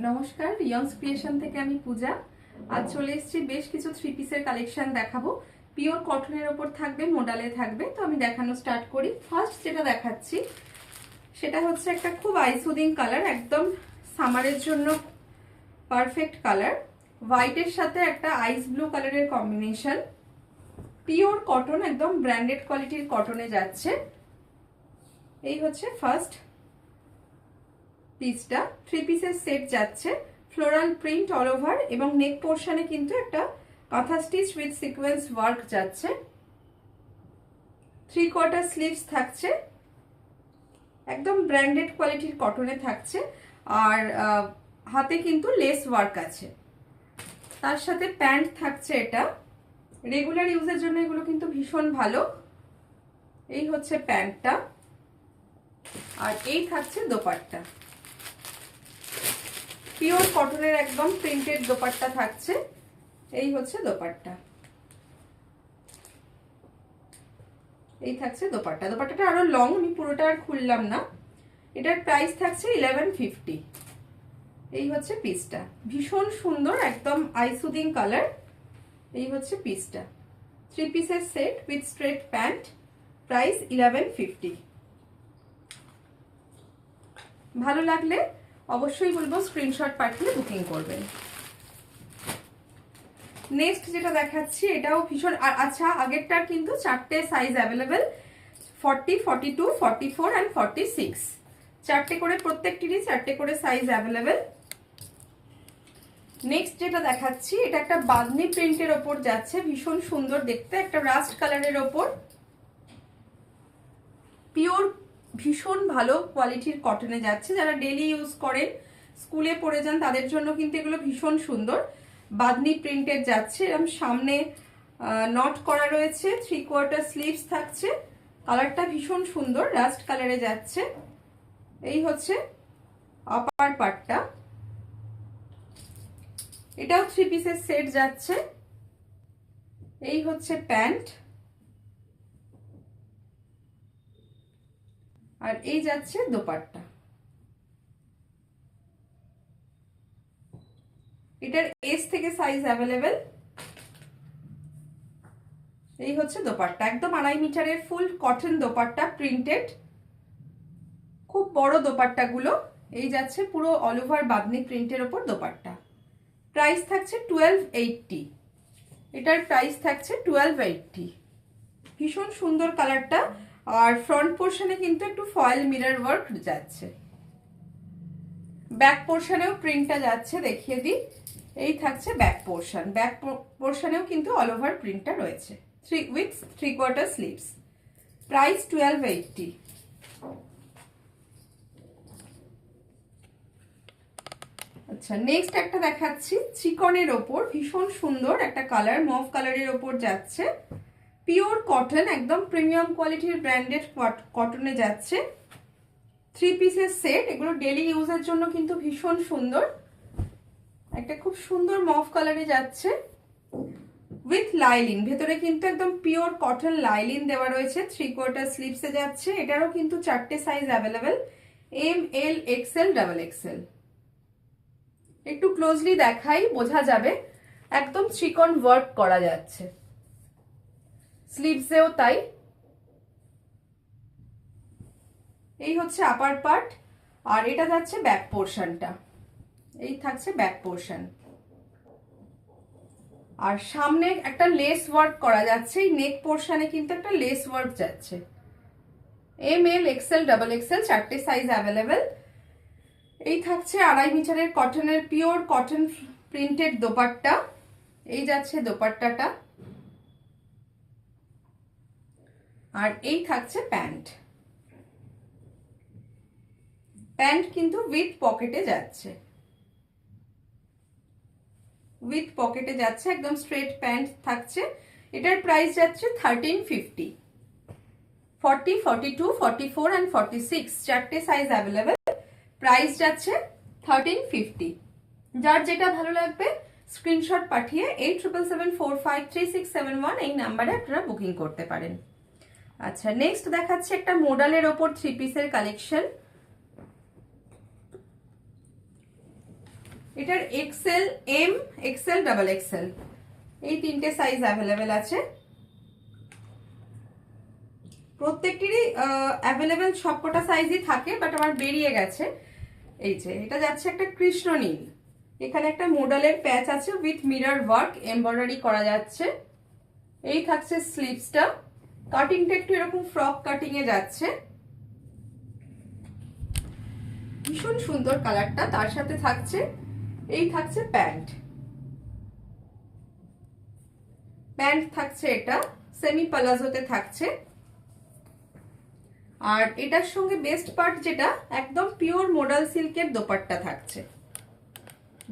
নমস্কার, রিয়ন্স ক্রিয়েশন থেকে আমি পূজা। আজ চলে এসেছি বেশ কিছু থ্রি পিসের কালেকশন দেখাবো। পিওর কটনের ওপর থাকবে, মোডালে থাকবে। তো আমি দেখানো স্টার্ট করি। ফার্স্ট যেটা দেখাচ্ছি সেটা হচ্ছে একটা খুব আইসুদিং কালার, একদম সামারের জন্য পারফেক্ট কালার। হোয়াইটের সাথে একটা আইস ব্লু কালারের কম্বিনেশন। পিওর কটন, একদম ব্র্যান্ডেড কোয়ালিটির কটনে যাচ্ছে। এই হচ্ছে ফার্স্ট পিসটা। থ্রি পিসের সেট যাচ্ছে, ফ্লোরাল প্রিন্ট অল ওভার এবং নেক পোর্শনে কিন্তু একটা কাঁথা স্টিচ উইথ সিকোয়েন্স ওয়ার্ক যাচ্ছে। 3/4 স্লিভস থাকছে, একদম ব্র্যান্ডেড কোয়ালিটির কটনে থাকছে। আর হাতে কিন্তু লেস ওয়ার্ক আছে। তার সাথে প্যান্ট থাকছে। এটা রেগুলার ইউজের জন্য এগুলো কিন্তু ভীষণ ভালো। এই হচ্ছে প্যান্টটা, আর এই থাকছে দোপাট্টা। পিওর কটনের একদম প্রিন্টেড দোপাট্টা থাকছে। এই হচ্ছে দোপাট্টা, এই থাকছে দোপাট্টা। দোপাট্টাটা আরো লং, আমি পুরোটা আর খুললাম না। এটার প্রাইস থাকছে 1150। এই হচ্ছে পিসটা, ভীষণ সুন্দর, একদম আইসুদিং কালার। এই হচ্ছে পিসটা, থ্রি পিসের set with straight pant, price 1150। ভালো লাগলে অবশ্যই বলবো স্ক্রিনশট পাঠিয়ে বুকিং করবেন। নেক্সট যেটা দেখাচ্ছি এটাও ভীষণ, আর আচ্ছা আগেরটার কিন্তু 4টে সাইজ অ্যাভেলেবেল, 40, 42, 44 অ্যান্ড 46। 4টে করে, প্রত্যেকটিরই 4টে করে সাইজ অ্যাভেলেবেল। নেক্সট যেটা দেখাচ্ছি এটা একটা বাঁধনি প্রিন্টের ওপর যাচ্ছে, ভীষণ সুন্দর দেখতে, একটা রাস্ট কালারের ওপর। পিওর ভীষণ ভালো কোয়ালিটির কটনে যাচ্ছে। যারা ডেলি ইউজ করেন, স্কুলে পড়ে যান, তাদের জন্য কিন্তু এগুলো ভীষণ সুন্দর। বাঁধনি প্রিন্টের যাচ্ছে, এরকম সামনে নট করা রয়েছে, 3/4 স্লিভস থাকছে। কালারটা ভীষণ সুন্দর, রাস্ট কালারে যাচ্ছে। এই হচ্ছে আপার পার্টটা, এটাও থ্রি পিসের সেট যাচ্ছে। এই হচ্ছে প্যান্ট, আর এই যাচ্ছে দোপাট্টা। এটার এস থেকে সাইজ অ্যাভেলেবেল। এই হচ্ছে দোপাট্টা, একদম 2.5 মিটারের ফুল কটন দোপাট্টা, প্রিন্টেড, খুব বড় দোপাট্টাগুলো। এই যাচ্ছে পুরো অল ওভার বাঁধনি প্রিন্টের ওপর দোপাট্টা। প্রাইস থাকছে 1280। এটার প্রাইস থাকছে 1280। ভীষণ সুন্দর কালারটা। আর ফ্রন্ট পোর্শনে কিন্তু একটু ফয়েল মিরর ওয়ার্ক যাচ্ছে। ব্যাক পোর্শনেও প্রিন্টটা যাচ্ছে, দেখিয়ে দিই। এই থাকছে ব্যাক পোর্শন, ব্যাক পোর্শনেও কিন্তু অল ওভার প্রিন্টটা রয়েছে, উইথ 3/4 স্লিভস। প্রাইস 1280। আচ্ছা, নেক্সট একটা দেখাচ্ছি চিকনের ওপর, ভীষণ সুন্দর একটা কালার, মভ কালারের ওপর যাচ্ছে। পিওর কটন, একদম প্রিমিয়াম কোয়ালিটির ব্র্যান্ডেড কটনে যাচ্ছে। থ্রি পিসের সেট, এগুলো ডেলি ইউজের জন্য কিন্তু ভীষণ সুন্দর। একটা খুব সুন্দর মভ কালারে যাচ্ছে উইথ লাইলিন, ভেতরে কিন্তু একদম পিওর কটন লাইলিন দেওয়া রয়েছে। 3/4 স্লিভসে যাচ্ছে। এটারও কিন্তু 4টে size available, M, L, XL, double Excel. একটু ক্লোজলি দেখাই, বোঝা যাবে একদম চিকন ওয়ার্ক করা যাচ্ছে, স্লিভসেও তাই। এই হচ্ছে আপার পার্ট, আর এটা যাচ্ছে ব্যাক পোর্শনটা। এই থাকছে ব্যাক পোর্শন, আর সামনে একটা লেস ওয়ার্ক করা যাচ্ছে। এই নেক পোর্শনে কিন্তু একটা লেস ওয়ার্ক যাচ্ছে। M, L, XL, double XL, 4টে সাইজ অ্যাভেলেবেল। এই থাকছে 2.5 মিটারের কটনের পিওর কটন প্রিন্টেড দোপাট্টা। এই যাচ্ছে দোপাট্টাটা, আর এই থাকছে প্যান্ট। প্যান্ট কিন্তু উইথ পকেটে যাচ্ছে, উইথ পকেটে যাচ্ছে, একদম স্ট্রেট প্যান্ট থাকছে। এটার প্রাইস যাচ্ছে 1350। 40, 42, 44 অ্যান্ড 46, 4টে সাইজ অ্যাভেলেবেল। প্রাইস যাচ্ছে 1350। যার যেটা ভালো লাগবে স্ক্রিনশট পাঠিয়ে 8777453671 এই নাম্বারে আপনারা বুকিং করতে পারেন। আচ্ছা, নেক্সট দেখাচ্ছে একটা মোডালের ওপর থ্রি পিসের কালেকশন। এটার XL, M, XL, double XL এই তিনটে সাইজ অ্যাভেলেবেল আছে। প্রত্যেকটিরই অ্যাভেলেবেল সবকটা সাইজই থাকে, বাট আমার বেরিয়ে গেছে। এই যে এটা যাচ্ছে একটা কৃষ্ণ নীল, এখানে একটা মোডালের প্যাচ আছে উইথ মিরর ওয়ার্ক, এমব্রয়ডারি করা যাচ্ছে। এই থাকছে স্লিভসটা, কাটিংটা একটু এরকম ফ্রক কাটিং এ যাচ্ছে, ভীষণ সুন্দর কালারটা। তার সাথে থাকছে এই থাকছে প্যান্ট, প্যান্ট থাকছে এটা সেমি পালাজোতে থাকছে। আর এটার সঙ্গে বেস্ট পার্ট যেটা, একদম পিওর মোডাল সিল্কের দোপাট্টা থাকছে।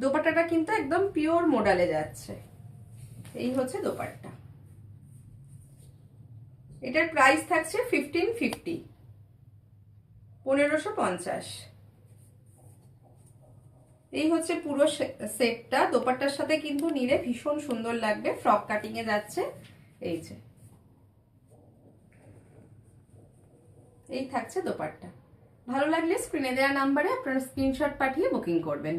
দোপাট্টাটা কিন্তু একদম পিওর মোডালে যাচ্ছে। এই হচ্ছে দোপাট্টা। এটার প্রাইস থাকছে 1550, 1550। এই হচ্ছে পুরো সেটটা। দোপাট্টার সাথে কিন্তু নিলে ভীষণ সুন্দর লাগবে, ফ্রক কাটিং এ যাচ্ছে। এই যে এই থাকছে দোপাট্টা। ভালো লাগলে স্ক্রিনে দেওয়া নাম্বারে আপনারা স্ক্রিনশট পাঠিয়ে বুকিং করবেন।